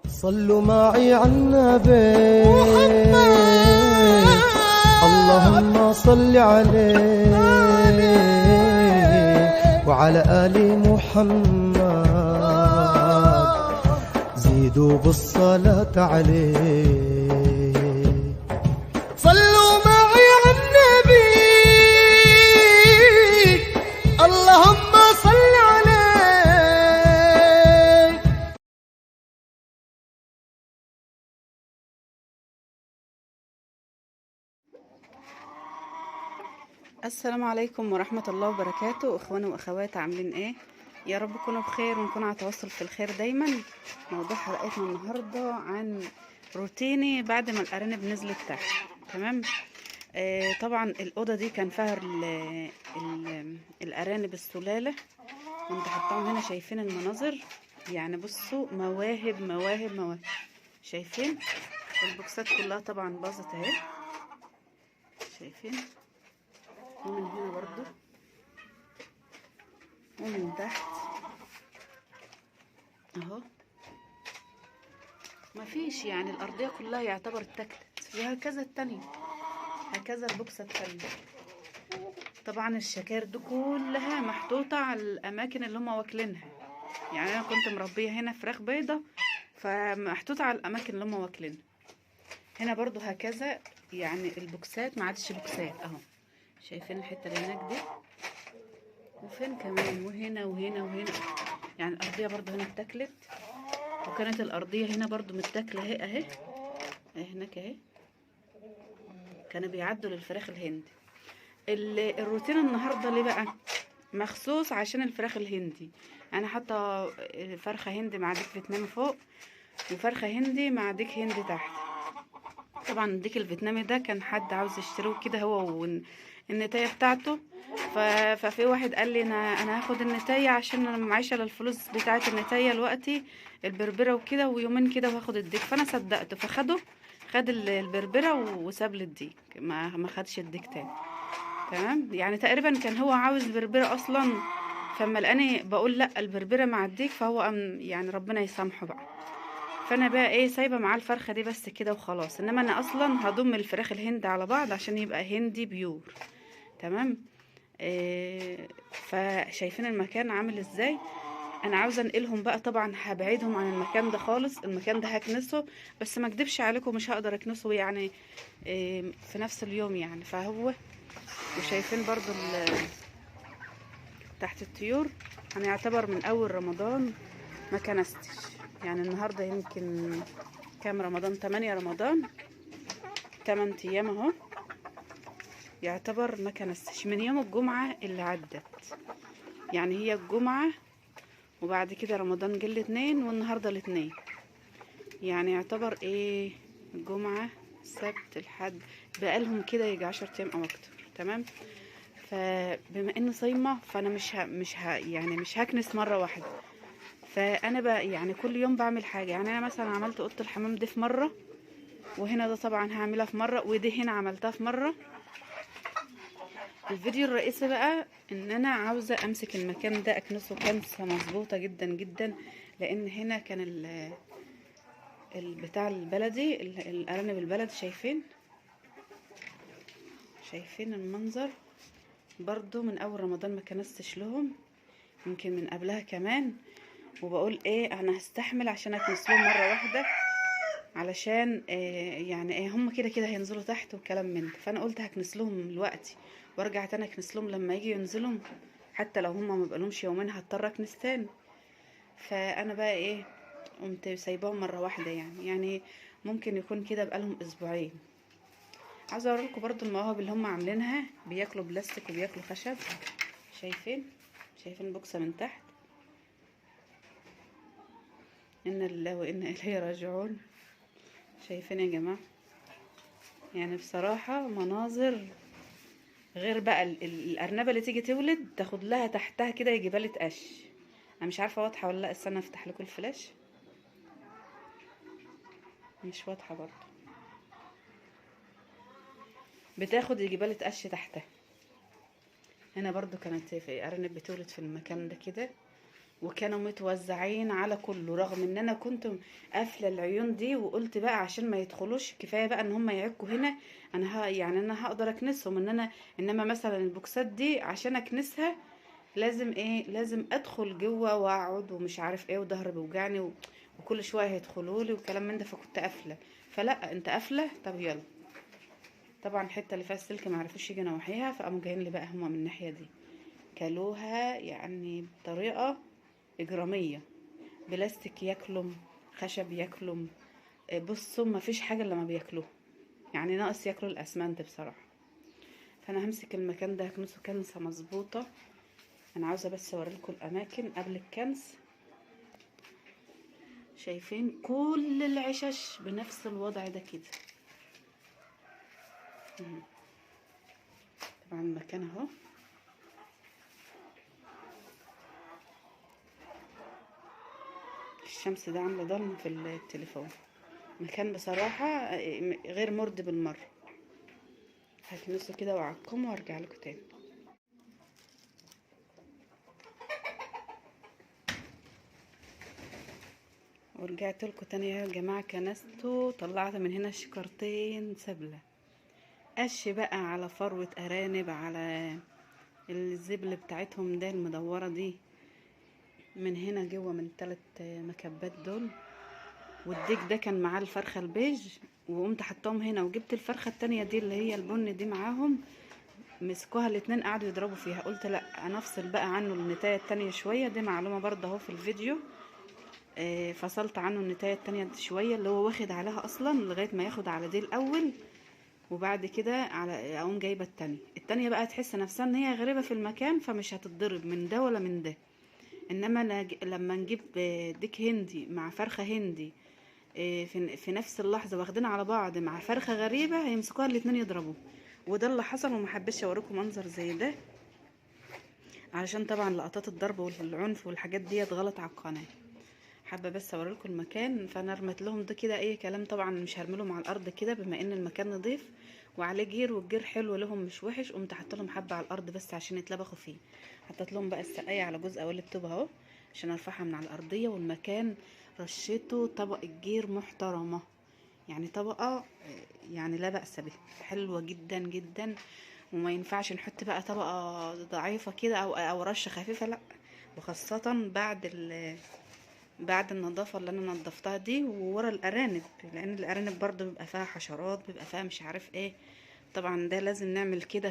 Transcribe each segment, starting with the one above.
صلوا معي على النبي، اللهم صل عليه وعلى آل محمد، زيدوا بالصلاة عليه. صلوا معي على النبي، اللهم صل عليه. السلام عليكم ورحمة الله وبركاته. اخواني واخوات، عاملين ايه؟ يا رب تكونوا بخير ونكون على تواصل في الخير دايما. موضوع حلقتنا النهاردة عن روتيني بعد ما الارانب نزلت تحت. تمام. طبعا الأوضة دي كان فيها الأرانب السلالة، كنت حطاهم هنا. شايفين المناظر؟ يعني بصوا، مواهب مواهب مواهب. شايفين البوكسات كلها طبعا باظت اهي. شايفين؟ ومن هنا برضو ومن تحت اهو. مفيش يعني الأرضية كلها يعتبر اتاكلت، وهكذا التانية، هكذا البوكسة التانية. طبعا الشكار دي كلها محطوطة على الأماكن اللي هما واكلينها. يعني أنا كنت مربية هنا فراخ بيضة، فمحطوطة على الأماكن اللي هما واكلينها. هنا برضو هكذا، يعني البوكسات ما عادش بوكسات اهو. شايفين الحتة اللي هناك دي؟ وفين كمان، وهنا وهنا وهنا. يعني الأرضية برضو هنا اتاكلت، وكانت الأرضية هنا برضو متاكلة اهي اهي هناك اهي. كانوا بيعدوا للفراخ الهندي. الروتين النهارده ليه بقى؟ مخصوص عشان الفراخ الهندي. انا حاطه فرخه هندي مع ديك فيتنامي فوق، وفرخه هندي مع ديك هندي تحت. طبعا الديك الفيتنامي ده كان حد عاوز يشتريه كده، هو والنتايه بتاعته. ففي واحد قال لي انا هاخد النتايه عشان انا معيشه للفلوس بتاعه النتايه دلوقتي، البربره وكده، ويومين كده وهاخد الديك. فانا صدقته، خد البربره وساب لي الديك، ما خدش الديك تاني. تمام. يعني تقريبا كان هو عاوز بربره اصلا، فما لقاني بقول لا البربره مع الديك، فهو يعني ربنا يسامحه بقى. فانا بقى ايه، سايبه معاه الفرخه دي بس كده وخلاص. انما انا اصلا هضم الفراخ الهند على بعض عشان يبقى هندي بيور. تمام. فشايفين المكان عامل ازاي؟ انا عاوزه انقلهم بقى. طبعا هبعدهم عن المكان ده خالص. المكان ده هكنسه، بس ما اكدبش عليكم مش هقدر اكنسه يعني في نفس اليوم يعني. فهو وشايفين برضو تحت الطيور. انا يعتبر من اول رمضان ما كنستش. يعني النهارده يمكن كام رمضان؟ 8 رمضان، 8 ايام اهو. يعتبر ما كنستش من يوم الجمعة اللي عدت. يعني هي الجمعة، وبعد كده رمضان جه الاثنين، والنهارده الاثنين. يعني يعتبر ايه، الجمعة السبت الحد، بقالهم كده يجي 10 ايام او اكتر. تمام. فبما اني صايمة، فانا يعني مش هكنس مرة واحدة. فانا بقى يعني كل يوم بعمل حاجة. يعني انا مثلا عملت اوضة الحمام دي في مرة، وهنا ده طبعا هعملها في مرة، ودي هنا عملتها في مرة. الفيديو الرئيسي بقى ان انا عاوزة امسك المكان ده اكنسه كنسة مظبوطة جدا جدا. لان هنا كان البتاع البلدي، الارانب البلد. شايفين المنظر؟ برضو من اول رمضان ما كنستش لهم، يمكن من قبلها كمان. وبقول ايه، انا هستحمل عشان اكنس لهم مرة واحدة، علشان يعني ايه، هم كده كده هينزلوا تحت وكلام من ده. فانا قلت هكنس لهم دلوقتي وارجع تاني اكنس لهم لما يجي ينزلوا. حتى لو هم ما بقالهمش يومين هضطر اكنس تاني. فانا بقى ايه، قمت سايباهم مره واحده. يعني ممكن يكون كده بقالهم اسبوعين. عاوزه اوريكم برضو المواهب اللي هم عاملينها. بياكلوا بلاستيك وبياكلوا خشب. شايفين البوكسه من تحت؟ ان لله وانا اليه راجعون. شايفين يا جماعه؟ يعني بصراحه مناظر غير بقى. الارنبه اللي تيجي تولد تاخد لها تحتها كده يجي بالة قش. انا مش عارفه واضحه ولا لا. استنى افتح لكم الفلاش. مش واضحه برضو. بتاخد يجي بالة قش تحتها. هنا برضو كانت في ارنب بتولد في المكان ده كده. وكانوا متوزعين على كله، رغم ان انا كنت قافله العيون دي، وقلت بقى عشان ما يدخلوش كفايه بقى ان هم يعكوا هنا. انا يعني انا هقدر اكنسهم، انما مثلا البوكسات دي عشان اكنسها لازم ايه، لازم ادخل جوه واقعد ومش عارف ايه، وظهري بيوجعني وكل شويه هيدخلوا لي وكلام من ده، فكنت قافله. فلا انت قافله، طب يلا. طبعا الحته اللي فيها السلك ما عرفوش يجي نواحيها، فقاموا جايين لي بقى هما من الناحيه دي، كلوها يعني بطريقه اجراميه. بلاستيك ياكلم، خشب ياكلم، بصوا ما فيش حاجه الا ما بياكلوها، يعني ناقص ياكلوا الاسمنت بصراحه. فانا همسك المكان ده هكنسه كنسه مظبوطه. انا عاوزه بس اوريلكم الاماكن قبل الكنس. شايفين كل العشش بنفس الوضع ده كده. طبعا المكان اهو. الشمس ده عامله ضلمه في التليفون. مكان بصراحه غير مرضي بالمره. هكنسه كده واعقمه وارجع لكم تاني. ورجعت لكم تاني يا جماعه. كنسته، طلعت من هنا شكرتين سبله، قش بقى على فروه ارانب، على الزبل بتاعتهم ده المدوره دي، من هنا جوه من 3 مكبات دول. والديك ده كان معاه الفرخه البيج، وقمت حطاهم هنا، وجبت الفرخه التانية دي اللي هي البن دي معاهم. مسكوها الاتنين قعدوا يضربوا فيها، قلت لا انا افصل بقى عنه النتايه التانية شويه. دي معلومه برضه اهو في الفيديو. فصلت عنه النتايه التانية شويه، اللي هو واخد عليها اصلا، لغايه ما ياخد على دي الاول، وبعد كده على اقوم جايبه التانية بقى تحس نفسها ان هي غريبه في المكان، فمش هتتضرب من ده ولا من ده. انما أنا لما نجيب ديك هندي مع فرخه هندي في نفس اللحظه واخدين على بعض مع فرخه غريبه، هيمسكوها الاتنين يضربوا. وده اللي حصل، وما حبيتش اوريكم منظر زي ده، علشان طبعا لقطات الضرب والعنف والحاجات ديت غلط على القناه. حابه بس اوريلكم المكان. فانا رميت لهم ده كده اي كلام، طبعا مش هرميلهم على الارض كده بما ان المكان نضيف وعليه جير، والجير حلو لهم مش وحش. قمت حاطه لهم حبه على الارض بس عشان يتلبخوا فيه. حطيت لهم بقى السقايه على جزء اول الطوب اهو عشان ارفعها من على الارضيه. والمكان رشيته طبقه جير محترمه، يعني طبقه يعني لا بأس به، حلوه جدا جدا. وما ينفعش نحط بقى طبقه ضعيفه كده او رشه خفيفه، لا. وخاصه بعد النظافة اللي انا نظفتها دي، وورا الارانب، لان الارانب برضو بيبقى فيها حشرات، بيبقى فيها مش عارف ايه. طبعا ده لازم نعمل كده،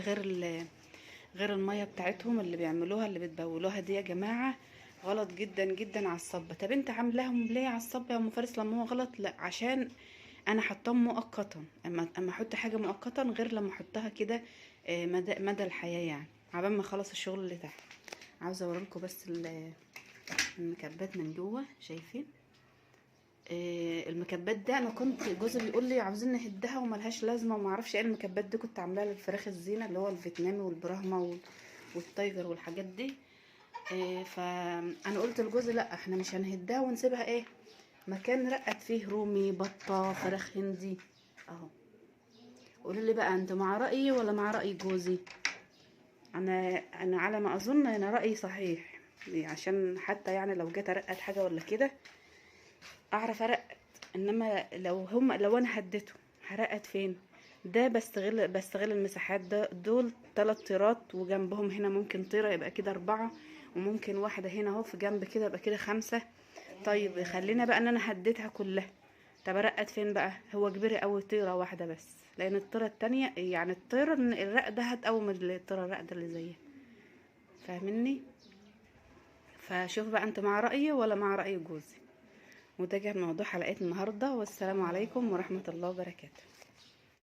غير المية بتاعتهم اللي بيعملوها اللي بتبولوها دي يا جماعة غلط جدا جدا على الصبة. طب انت عاملاهم ليه على الصبة يا ام فارس لما هو غلط؟ لا، عشان انا حطاهم مؤقتا. اما احط حاجة مؤقتا غير لما احطها كده مدى الحياة، يعني عبال ما اخلص الشغل اللي تحت. عاوزة اوريلكم بس المكبات من جوه. شايفين المكبات ده؟ انا كنت جوزي بيقول لي عاوزين نهدها وملهاش لازمه وما اعرفش ايه. المكبات دي كنت عاملاها للفراخ الزينه، اللي هو الفيتنامي والبراهما والتايجر والحاجات دي. فانا قلت لجوزي لا، احنا مش هنهدها ونسيبها ايه، مكان رقت فيه رومي، بطه، فراخ هندي اهو. قولوا لي بقى انتوا مع رايي ولا مع راي جوزي؟ انا على ما اظن انا رايي صحيح، عشان حتى يعني لو جيت ارقد حاجه ولا كده اعرف ارقد. انما لو انا هديته هرقد فين؟ ده بستغل المساحات. دول 3 طيرات، وجنبهم هنا ممكن طيرة، يبقى كده 4، وممكن واحدة هنا اهو في جنب كده، يبقى كده 5. طيب خلينا بقى ان انا هديتها كلها، طب ارقد فين بقى؟ هو كبير قوي طيرة واحدة بس، لان الطيرة التانية يعني الطيرة الرقدة هتقوم الطيرة الرقدة اللي زيها، فاهمني؟ فشوف بقى انت مع رأيي ولا مع رأي جوزي. وده كان موضوع حلقة النهاردة، والسلام عليكم ورحمة الله وبركاته.